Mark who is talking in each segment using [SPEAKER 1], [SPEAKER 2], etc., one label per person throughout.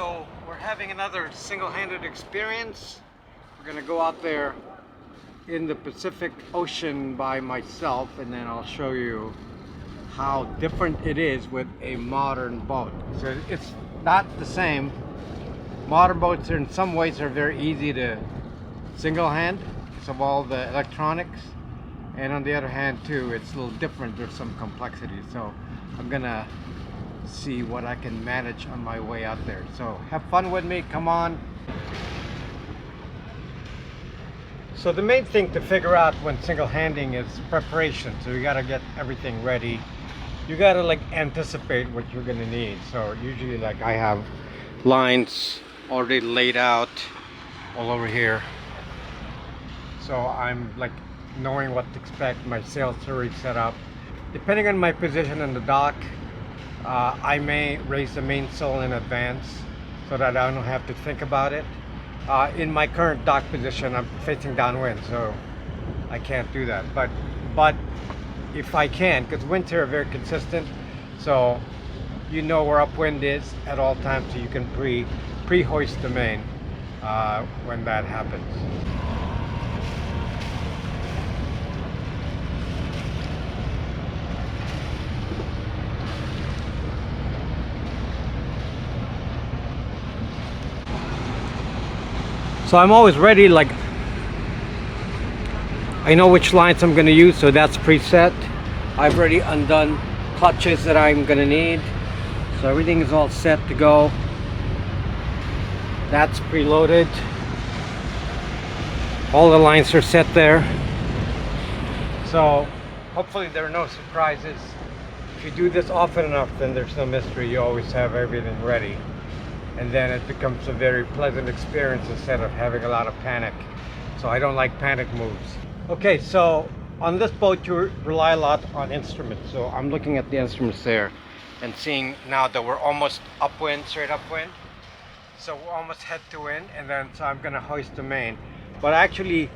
[SPEAKER 1] So we're having another single-handed experience. We're gonna go out there in the Pacific Ocean by myself, and then I'll show you how different it is with a modern boat. So it's not the same. Modern boats in some ways are very easy to single-hand because of all the electronics, and on the other hand too, it's a little different. There's some complexity. So I'm gonna see what I can manage on my way out there. So have fun with me, come on. So the main thing to figure out when single-handing is preparation. So you gotta get everything ready. You gotta like anticipate what you're gonna need. So usually like I have lines already laid out all over here. So I'm like knowing what to expect. My sails are already set up. Depending on my position in the dock, I may raise the mainsail in advance so that I don't have to think about it. In my current dock position, I'm facing downwind, so I can't do that. But if I can, because winds here are very consistent, so you know where upwind is at all times, so you can pre-hoist the main when that happens. So I'm always ready, like I know which lines I'm going to use, so that's preset. I've already undone clutches that I'm going to need, so everything is all set to go. That's preloaded. All the lines are set there, so hopefully there are no surprises. If you do this often enough, then there's no mystery. You always have everything ready, and then it becomes a very pleasant experience instead of having a lot of panic. So I don't like panic moves. Okay, so on this boat you rely a lot on instruments. So I'm looking at the instruments there and seeing now that we're almost upwind, straight upwind. So we're almost head to wind, and then so I'm gonna hoist the main. But actually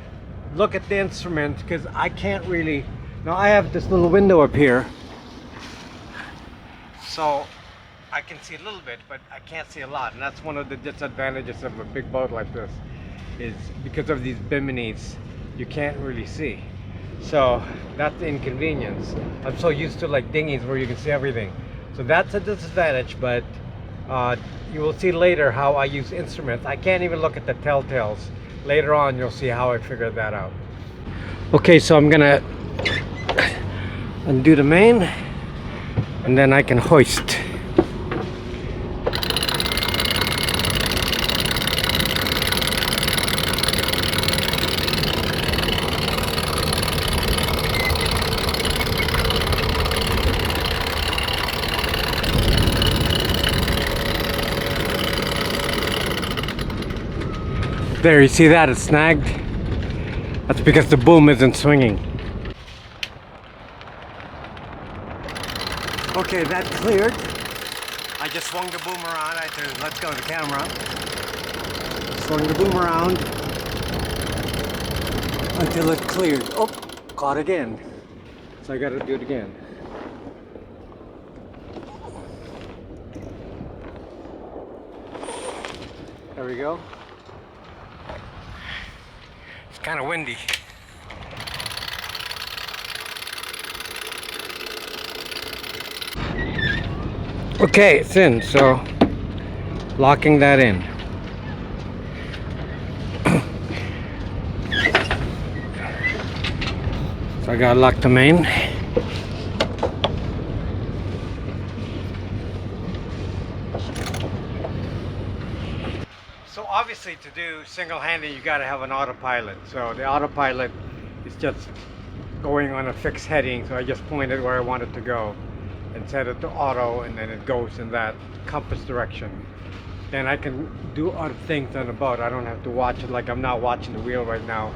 [SPEAKER 1] look at the instruments, because I can't really, now I have this little window up here. So I can see a little bit, but I can't see a lot, and that's one of the disadvantages of a big boat like this, is because of these biminis you can't really see. So that's the inconvenience. I'm so used to like dinghies where you can see everything, so that's a disadvantage. But you will see later how I use instruments. I can't even look at the telltales. Later on you'll see how I figured that out. Okay, so I'm gonna undo the main, and then I can hoist. There, you see that? It's snagged. That's because the boom isn't swinging. Okay, that cleared. I just swung the boom around. I had to let go of the camera. Swung the boom around until it cleared. Oh, caught again. So I gotta do it again. There we go. It's kind of windy. Okay, it's in, so locking that in. So I gotta lock the main. So obviously to do single-handed you gotta have an autopilot. So the autopilot is just going on a fixed heading, so I just pointed where I want it to go and set it to auto, and then it goes in that compass direction. Then I can do other things on the boat. I don't have to watch it, like I'm not watching the wheel right now.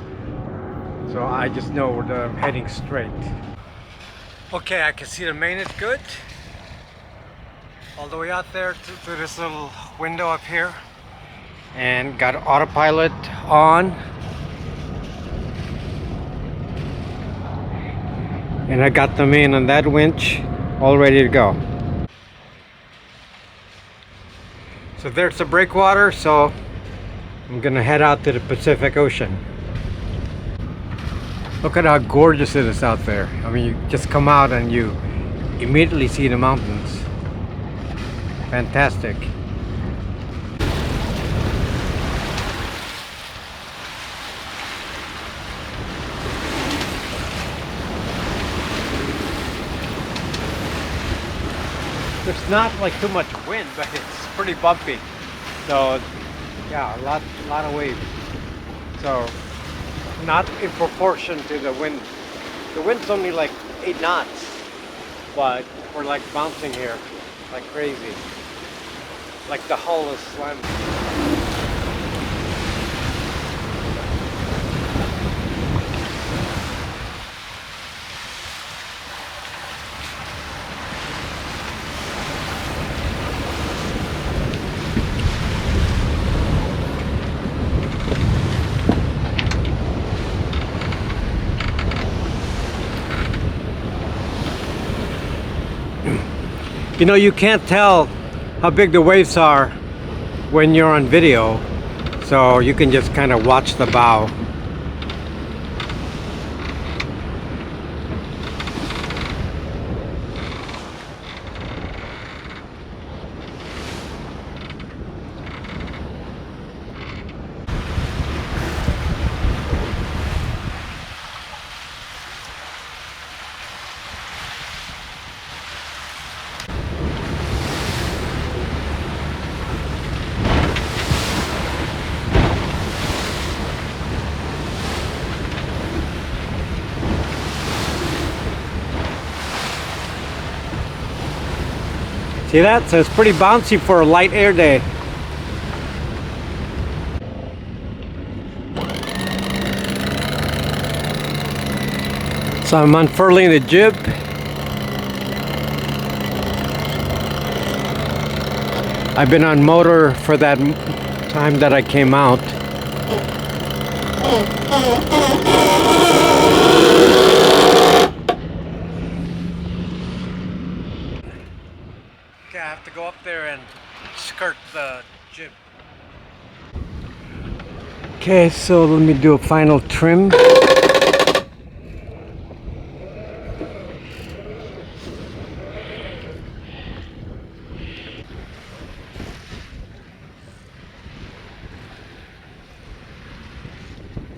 [SPEAKER 1] So I just know that I'm heading straight. Okay, I can see the main is good. All the way out there to this little window up here. And got autopilot on. And I got the main on that winch all ready to go. So there's the breakwater, so I'm gonna head out to the Pacific Ocean. Look at how gorgeous it is out there. I mean, you just come out and you immediately see the mountains. Fantastic. There's not like too much wind, but it's pretty bumpy. So yeah, a lot of waves. So not in proportion to the wind. The wind's only like 8 knots, but we're like bouncing here like crazy. Like the hull is slamming. You know, you can't tell how big the waves are when you're on video, so you can just kind of watch the bow. See that? So it's pretty bouncy for a light air day. So I'm unfurling the jib. I've been on motor for that time that I came out. Okay, I have to go up there and skirt the jib. Okay, so let me do a final trim.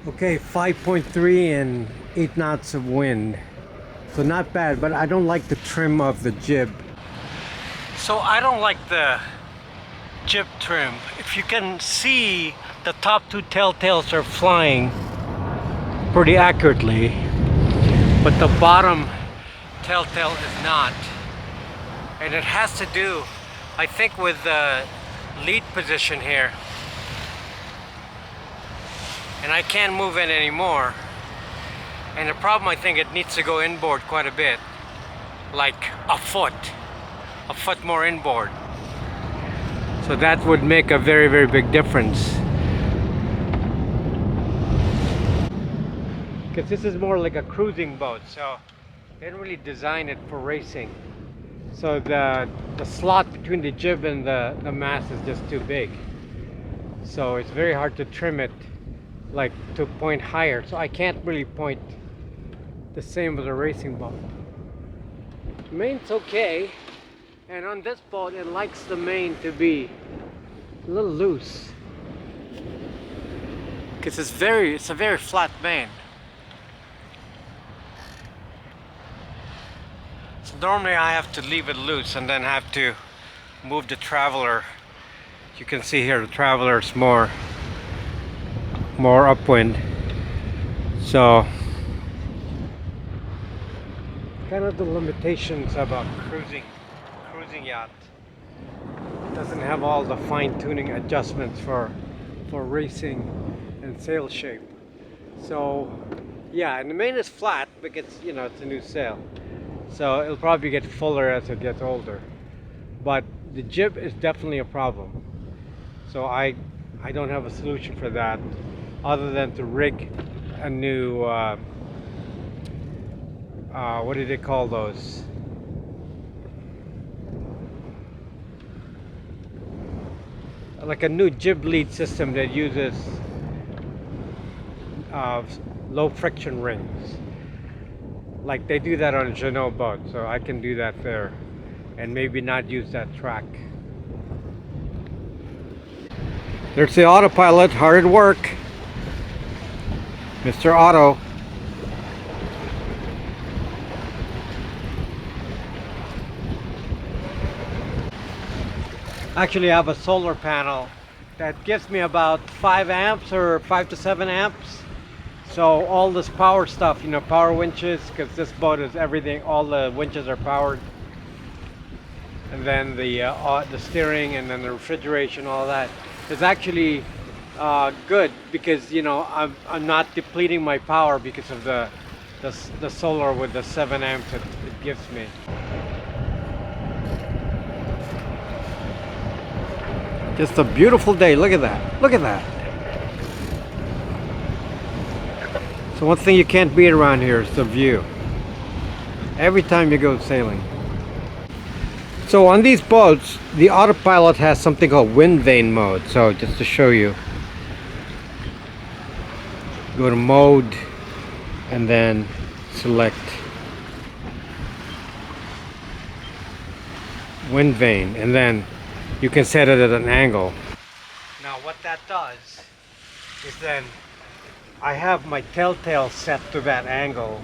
[SPEAKER 1] Okay, 5.3 and 8 knots of wind. So not bad, but I don't like the trim of the jib. So I don't like the jib trim. If you can see, the top two telltales are flying pretty accurately, but the bottom telltale is not. And it has to do, I think, with the lead position here. And I can't move it anymore. And the problem, I think, it needs to go inboard quite a bit, like a foot more inboard. So that would make a very, very big difference. Because this is more like a cruising boat, so they didn't really design it for racing. So the slot between the jib and the mast is just too big. So it's very hard to trim it like to point higher. So I can't really point the same as a racing boat. The main's okay. And on this boat, it likes the main to be a little loose. Because it's a very flat main. So normally I have to leave it loose and then have to move the traveler. You can see here the traveler is more upwind. So kind of the limitations of a cruising yacht. It doesn't have all the fine-tuning adjustments for racing and sail shape. So yeah, and the main is flat because, you know, it's a new sail. So it'll probably get fuller as it gets older. But the jib is definitely a problem. So I don't have a solution for that other than to rig a new what do they call those? like a new jib lead system that uses uh, low friction rings. Like they do that on a Jeanneau boat, so I can do that there and maybe not use that track. There's the Autopilot, hard at work. Mr. Auto. Actually, I have a solar panel that gives me about 5 amps or 5 to 7 amps. So all this power stuff, you know, power winches, because this boat is everything, all the winches are powered. And then the steering and then the refrigeration, all that is actually good because, you know, I'm not depleting my power because of the solar with the 7 amps it gives me. Just a beautiful day. Look at that. Look at that. So one thing you can't beat around here is the view. Every time you go sailing. So on these boats, the Autopilot has something called wind vane mode. So just to show you, go to mode and then select wind vane, and then you can set it at an angle. Now what that does is then I have my telltale set to that angle.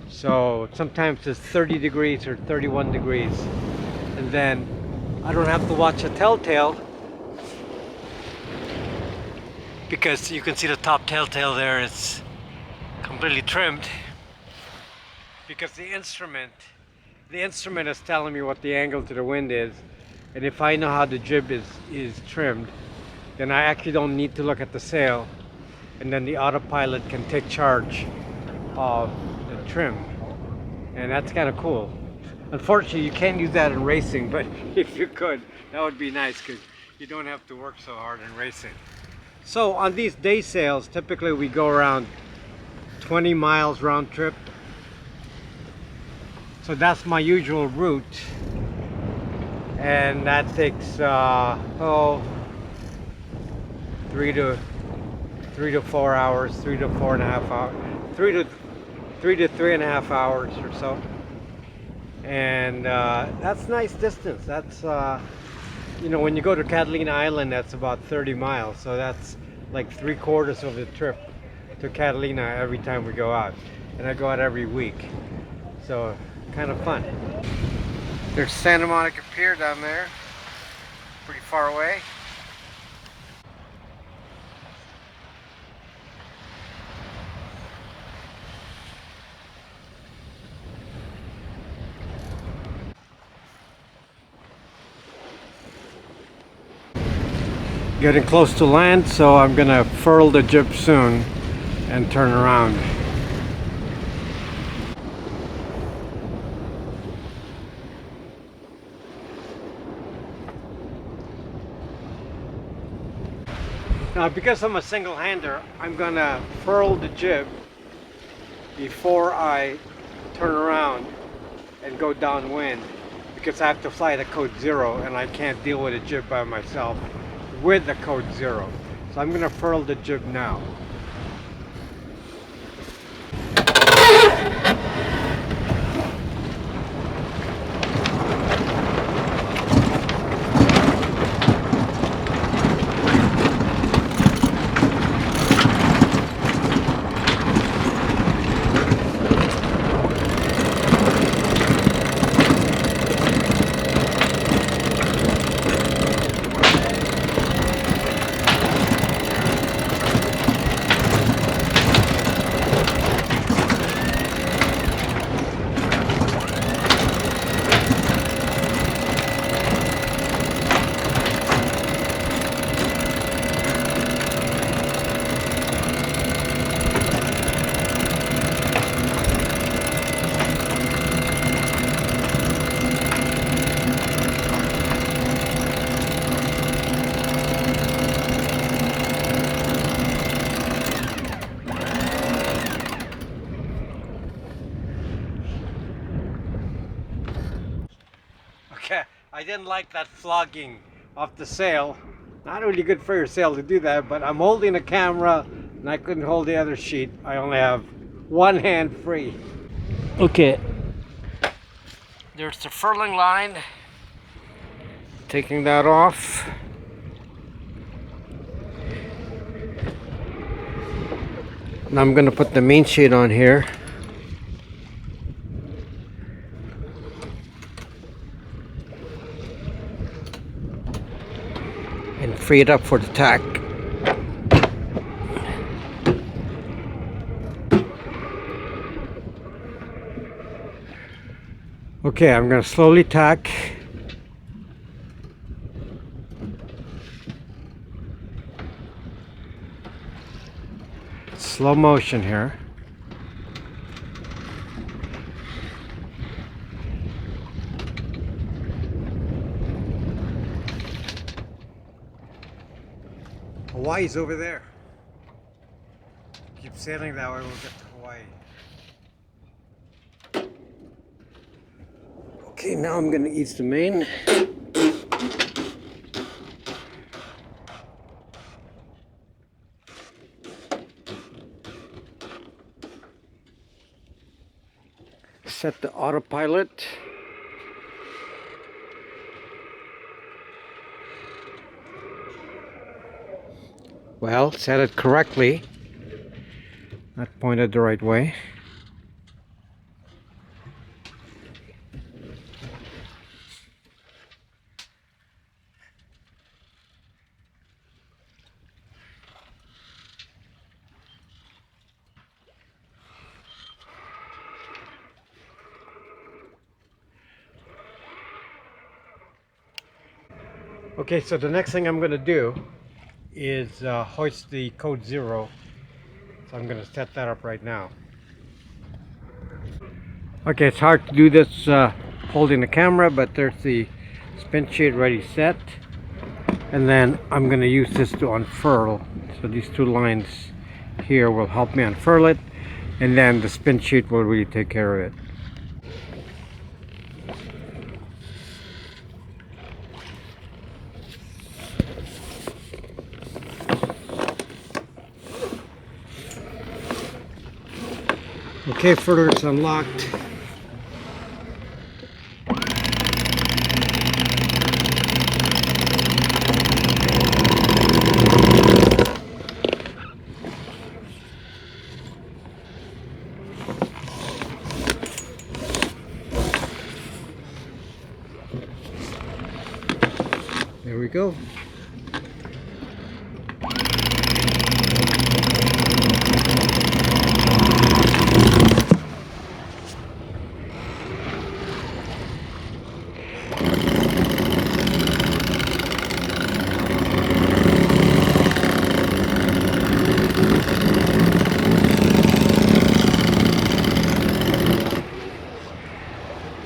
[SPEAKER 1] So sometimes it's 30 degrees or 31 degrees. And then I don't have to watch the telltale because you can see the top telltale there is completely trimmed because the instrument is telling me what the angle to the wind is. And if I know how the jib is trimmed, then I actually don't need to look at the sail, and then the Autopilot can take charge of the trim, and that's kind of cool. Unfortunately, you can't use that in racing, but if you could, that would be nice because you don't have to work so hard in racing. So on these day sails, typically we go around 20 miles round trip. So that's my usual route. And that takes 3 to 4 hours, 3 to 4.5 hours, 3 to 3.5 hours or so. And that's nice distance. That's you know, when you go to Catalina Island, that's about 30 miles. So that's like 3/4 of the trip to Catalina every time we go out. And I go out every week. So kind of fun. There's Santa Monica Pier down there, pretty far away. Getting close to land, so I'm gonna furl the jib soon and turn around. Now, because I'm a single-hander, I'm gonna furl the jib before I turn around and go downwind, because I have to fly the code 0 and I can't deal with a jib by myself with the code 0. So I'm gonna furl the jib now. Okay, I didn't like that flogging off the sail. Not really good for your sail to do that, but I'm holding the camera and I couldn't hold the other sheet. I only have one hand free. Okay, there's the furling line. Taking that off. Now I'm gonna put the main sheet on here. And free it up for the tack. Okay, I'm gonna slowly tack. Slow motion here. Hawaii's over there. Keep sailing that way, we'll get to Hawaii. Okay, now I'm gonna ease the main. Set the autopilot. Well, set it correctly. Not pointed the right way. Okay, so the next thing I'm going to do is hoist the code 0. So I'm going to set that up right now. Okay, it's hard to do this holding the camera, but there's the spin sheet ready set. And then I'm going to use this to unfurl. So these two lines here will help me unfurl it. And then the spin sheet will really take care of it. Okay, further it's unlocked. There we go.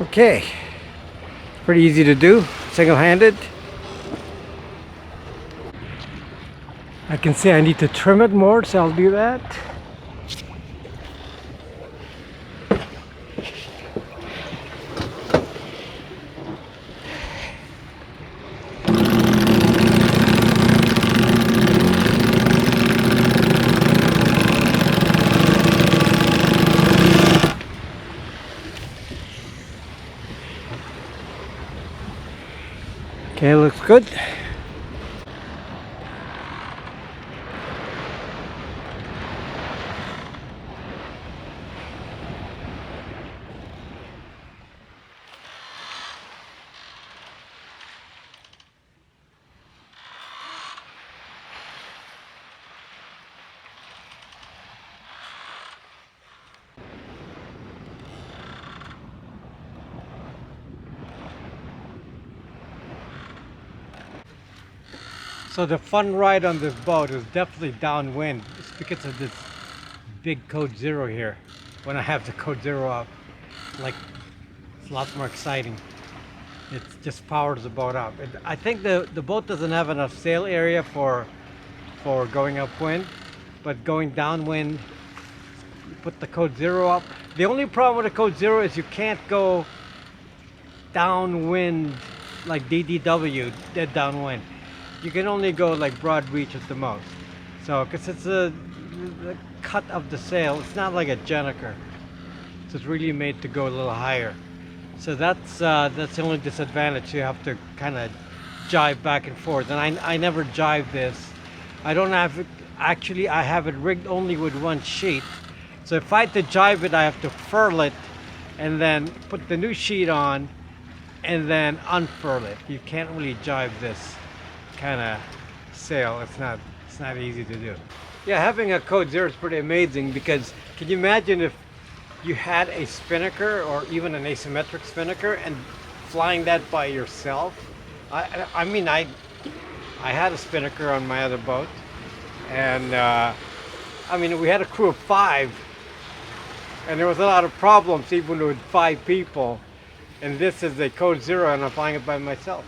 [SPEAKER 1] Okay, pretty easy to do, single-handed. I can see I need to trim it more, so I'll do that. Okay, looks good. So the fun ride on this boat is definitely downwind. It's because of this big code 0 here. When I have the code 0 up, like, it's a lot more exciting. It just powers the boat up. I think the boat doesn't have enough sail area for going upwind, but going downwind, you put the code 0 up. The only problem with the code 0 is you can't go downwind like DDW, dead downwind. You can only go like broad reach at the most. So, because it's the cut of the sail, it's not like a Jenniker. So it's really made to go a little higher. So that's the only disadvantage. You have to kind of jive back and forth. And I never jive this. I don't have it, actually I have it rigged only with one sheet. So if I had to jive it, I have to furl it and then put the new sheet on and then unfurl it. You can't really jive this kind of sail. It's not easy to do. Yeah, having a Code Zero is pretty amazing because can you imagine if you had a spinnaker or even an asymmetric spinnaker and flying that by yourself? I mean, I had a spinnaker on my other boat, and I mean, we had a crew of 5, and there was a lot of problems even with 5 people. And this is a Code Zero, and I'm flying it by myself.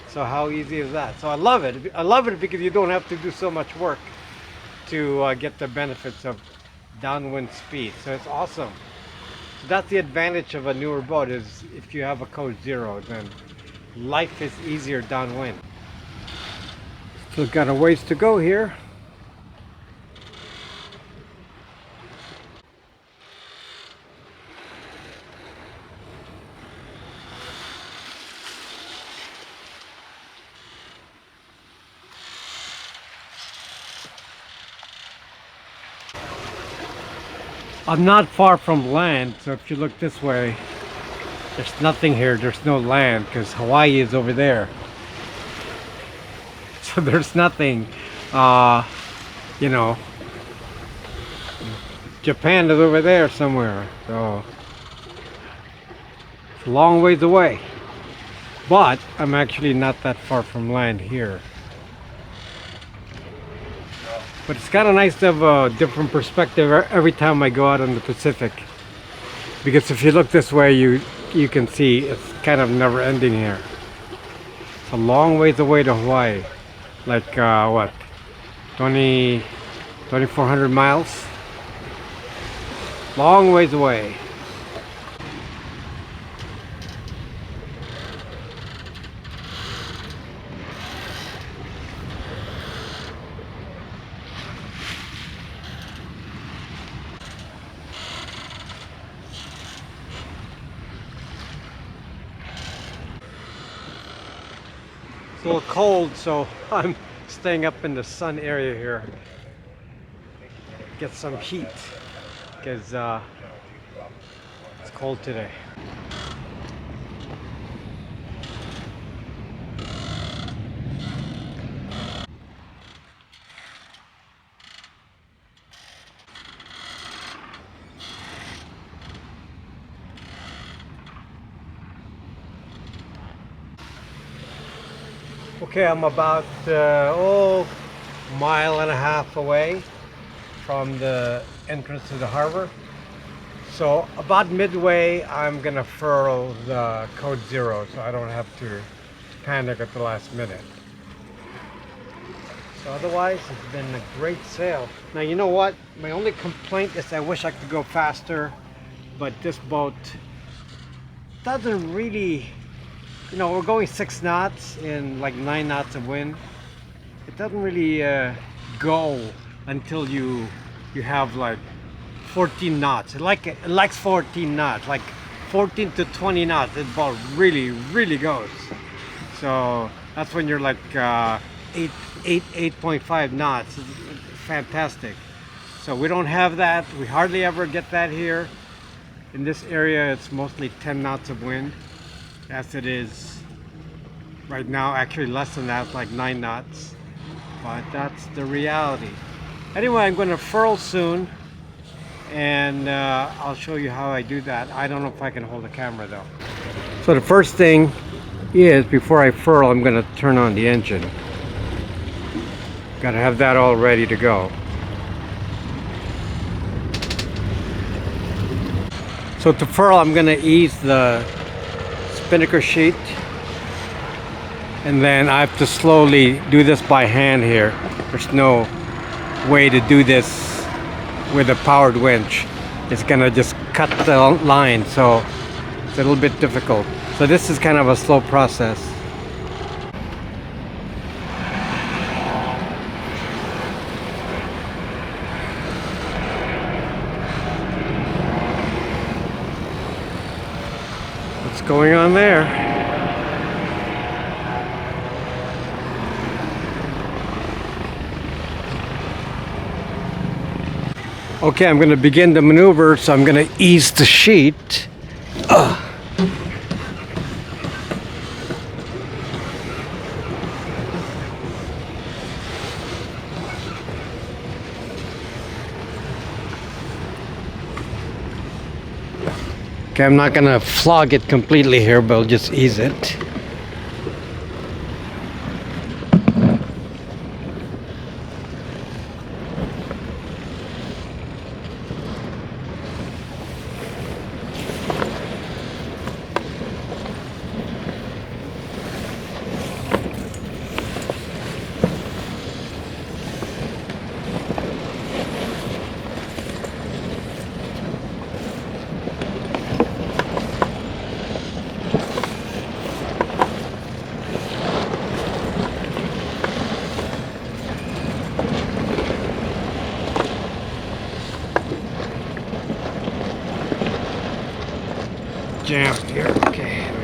[SPEAKER 1] So how easy is that? So I love it. I love it because you don't have to do so much work to get the benefits of downwind speed. So it's awesome. So that's the advantage of a newer boat, is if you have a Code Zero, then life is easier downwind. Still got a ways to go here. I'm not far from land, so if you look this way, there's nothing here. There's no land because Hawaii is over there. So there's nothing, you know. Japan is over there somewhere, so it's a long ways away. But I'm actually not that far from land here. But it's kind of nice to have a different perspective every time I go out on the Pacific. Because if you look this way, you can see it's kind of never ending here. It's a long ways away to Hawaii. Like, what? 2,400 miles? Long ways away. It's a little cold, so I'm staying up in the sun area here. Get some heat, because it's cold today. Okay, I'm about mile and a half away from the entrance to the harbor. So about midway, I'm gonna furl the Code Zero, so I don't have to panic at the last minute. So otherwise, it's been a great sail. Now, you know what? My only complaint is I wish I could go faster, but this boat doesn't really, you know, we're going 6 knots in like 9 knots of wind. It doesn't really go until you have like 14 knots. It likes 14 knots, like 14 to 20 knots. This boat really goes. So that's when you're like 8.5 knots. It's fantastic. So we don't have that. We hardly ever get that here. In this area, it's mostly 10 knots of wind, as it is right now. Actually less than that, like 9 knots. But that's the reality. Anyway, I'm going to furl soon, and I'll show you how I do that. I don't know if I can hold the camera though. So the first thing is, before I furl, I'm going to turn on the engine. Got to have that all ready to go. So to furl, I'm going to ease the spinnaker sheet, and then I have to slowly do this by hand here. There's no way to do this with a powered winch. It's gonna just cut the line, so it's a little bit difficult. So this is kind of a slow process. What's going on there? Okay, I'm going to begin the maneuver, so I'm going to ease the sheet. Okay, I'm not going to flog it completely here, but I'll just ease it. Jammed here. Okay, here we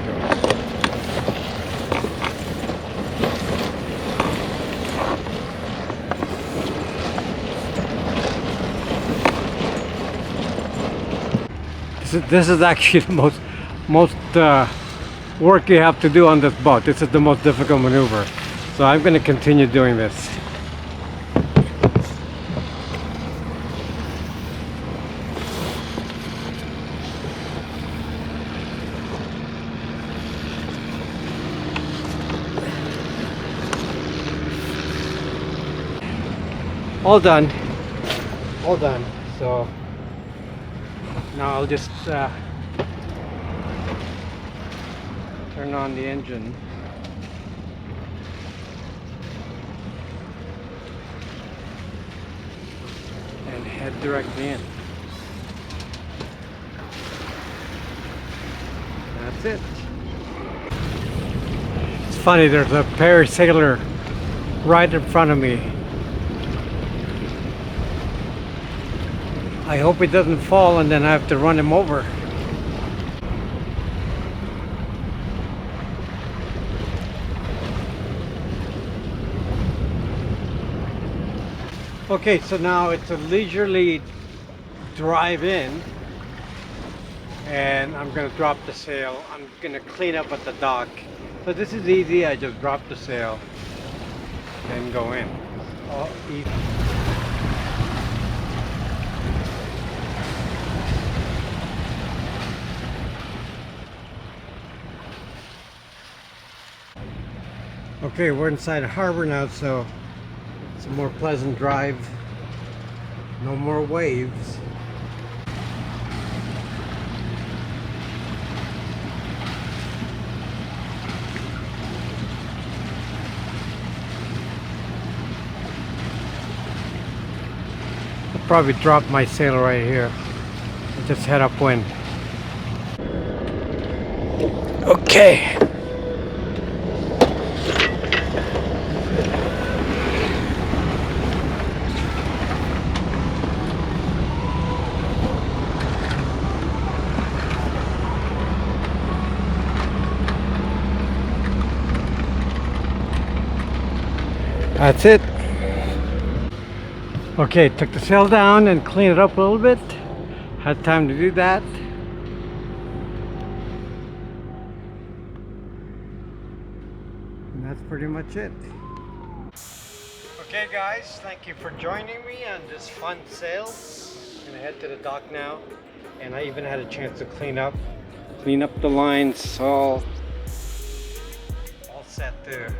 [SPEAKER 1] go. This is actually the most work you have to do on this boat. This is the most difficult maneuver. So I'm going to continue doing this. All done. All done. So now I'll just turn on the engine. And head directly in. That's it. It's funny, there's a parasailer right in front of me. I hope it doesn't fall and then I have to run him over. Okay, so now it's a leisurely drive in and I'm going to drop the sail. I'm going to clean up at the dock. So this is easy. I just drop the sail and go in. All easy. Okay, we're inside a harbor now, so it's a more pleasant drive. No more waves. I'll probably drop my sail right here and just head upwind. Okay. That's it. Okay, took the sail down and cleaned it up a little bit. Had time to do that. And that's pretty much it. Okay guys, thank you for joining me on this fun sail. I'm gonna head to the dock now. And I even had a chance to clean up the lines, all set there.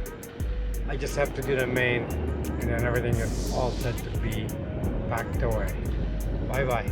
[SPEAKER 1] I just have to do the main, and then everything is all set to be packed away. Bye bye.